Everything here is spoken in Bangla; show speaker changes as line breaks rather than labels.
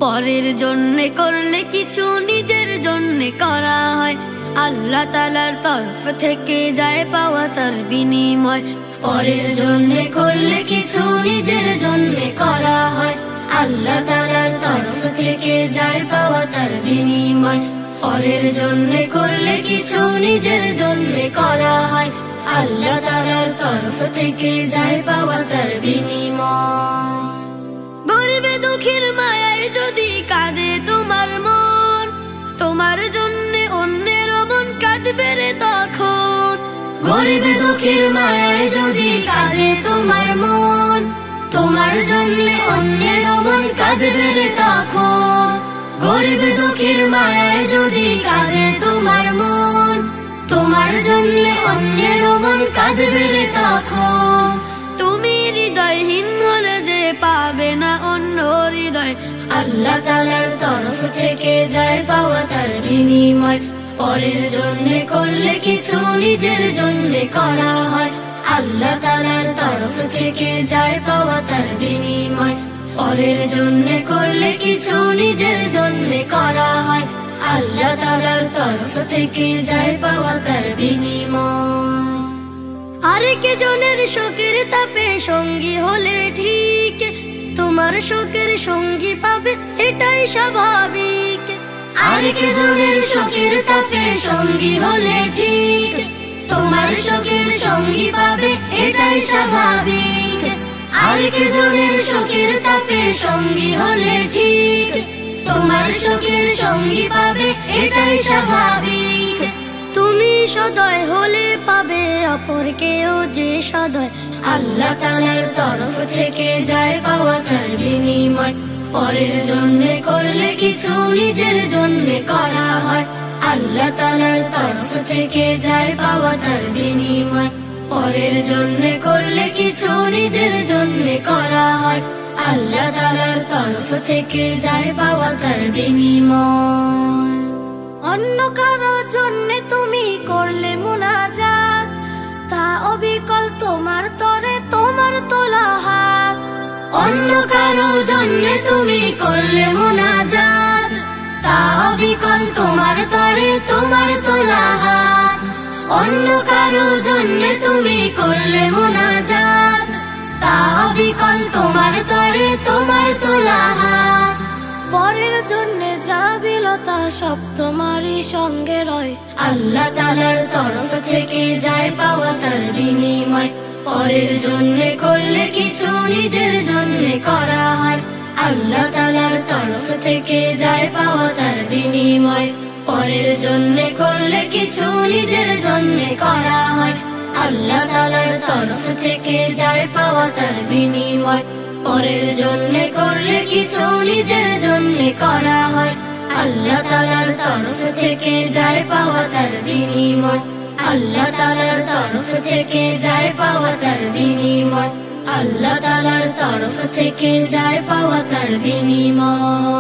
পরের জন্যে করলে কিছু নিজের জন্যে করা হয়, আল্লাহ তাআলার তরফ থেকে যায় পাওয়া তার বিনিময়। পরের জন্যে করলে কিছু নিজের জন্যে করা হয়, আল্লাহ তাআলার তরফ থেকে যায় পাওয়া তার বিনিময়। পরের জন্যে করলে কিছু নিজের জন্যে করা হয়, আল্লাহ তাআলার তরফ থেকে যায় পাওয়া তার বিনিময়। গরিবে দুঃখীর মায়ায় যদি কাঁদে তোমার মন, তোমার জন্যে অন্যের মন কাঁদবে রে তখন। গরিবে দুঃখীর মায়ায় যদি কাঁদে তোমার মন, তোমার জন্যে অন্যের মন কাঁদবে রে তখন। গরিব দুঃখীর মায়ায় যদি কাঁদে তোমার মন, তোমার জন্যে অন্যের মন কাঁদবে রে তখন। তুমি হৃদয়হীন হলে যে পাবে না অন্য হৃদয়, আল্লাহ তাআলার তরফ থেকে যায় পাওয়া তার বিনিময়। পরের জন্যে করলে কিছু নিজের জন্যে করা হয়, আল্লাহ তাআলার তরফ থেকে যায় পাওয়া তার বিনিময়। পরের জন্যে করলে কিছু নিজের জন্যে করা হয়, আল্লাহ তাআলার তরফ থেকে যায় পাওয়া তার বিনিময়। আরেক জনের শোকের তাপে সঙ্গী হলে ঠিক, তোমার শোকের সঙ্গী পাবে এটাই স্বাভাবিক। আরেক জনের শোকের তাপে সঙ্গী হলে ঠিক, তোমার শোকের সঙ্গী পাবে এটাই স্বাভাবিক। আরেক জনের শোকের তাপে সঙ্গী হলে ঠিক, তোমার শোকের সঙ্গী পাবে এটাই স্বাভাবিক। তুমি সদয় হলে পাবে অপরকেও যে সদয়, আল্লাহ তাআলার তরফ থেকে যায় পাওয়া তার বিনিময়। পরের জন্যে করলে কিছু নিজের জন্যে করা হয়, আল্লাহ তাআলার তরফ থেকে যায় পাওয়া তার বিনিময়। পরের জন্যে করলে কিছু নিজের জন্যে করা হয়, আল্লাহ তাআলার তরফ থেকে যায় পাওয়া তার বিনিময়।
অন্য কারো জন্যে তুমি করলে মুনাজাত, তা অবিকল তোমার তরে তোমার তোলা হাত।
অন্য কারো জন্যে তুমি করলে মুনাজাত, তা অবিকল তোমার তরে তোমার তোলা হাত। অন্য কারো জন্যে তুমি করলে মুনাজাত, তা অবিকল তোমার তরে তোমার তোলা হাত।
পরের জন্যে যা বিলতা সব তোমারই সঙ্গে রয়,
আল্লাহ তাআলার তরফ থেকে যায় পাওয়া তার বিনিময়। পরের জন্যে করলে কিছু নিজের জন্যে করা হয়, আল্লাহ তাআলার তরফ থেকে যায় পাওয়া তার বিনিময়। পরের জন্যে করলে কিছু নিজের জন্যে করা হয়, আল্লাহ তাআলার তরফ থেকে যায় পাওয়া তার বিনিময়। পরের জন্যে করলে কিছু নিজের জন্যে করা হয়, আল্লাহ তাআলার তরফ থেকে যায় পাওয়া তার বিনিময়। আল্লাহ তাআলার তরফ থেকে যায় পাওয়া তার বিনিময়। আল্লাহ তাআলার তরফ থেকে যায় পাওয়া তার বিনিময়।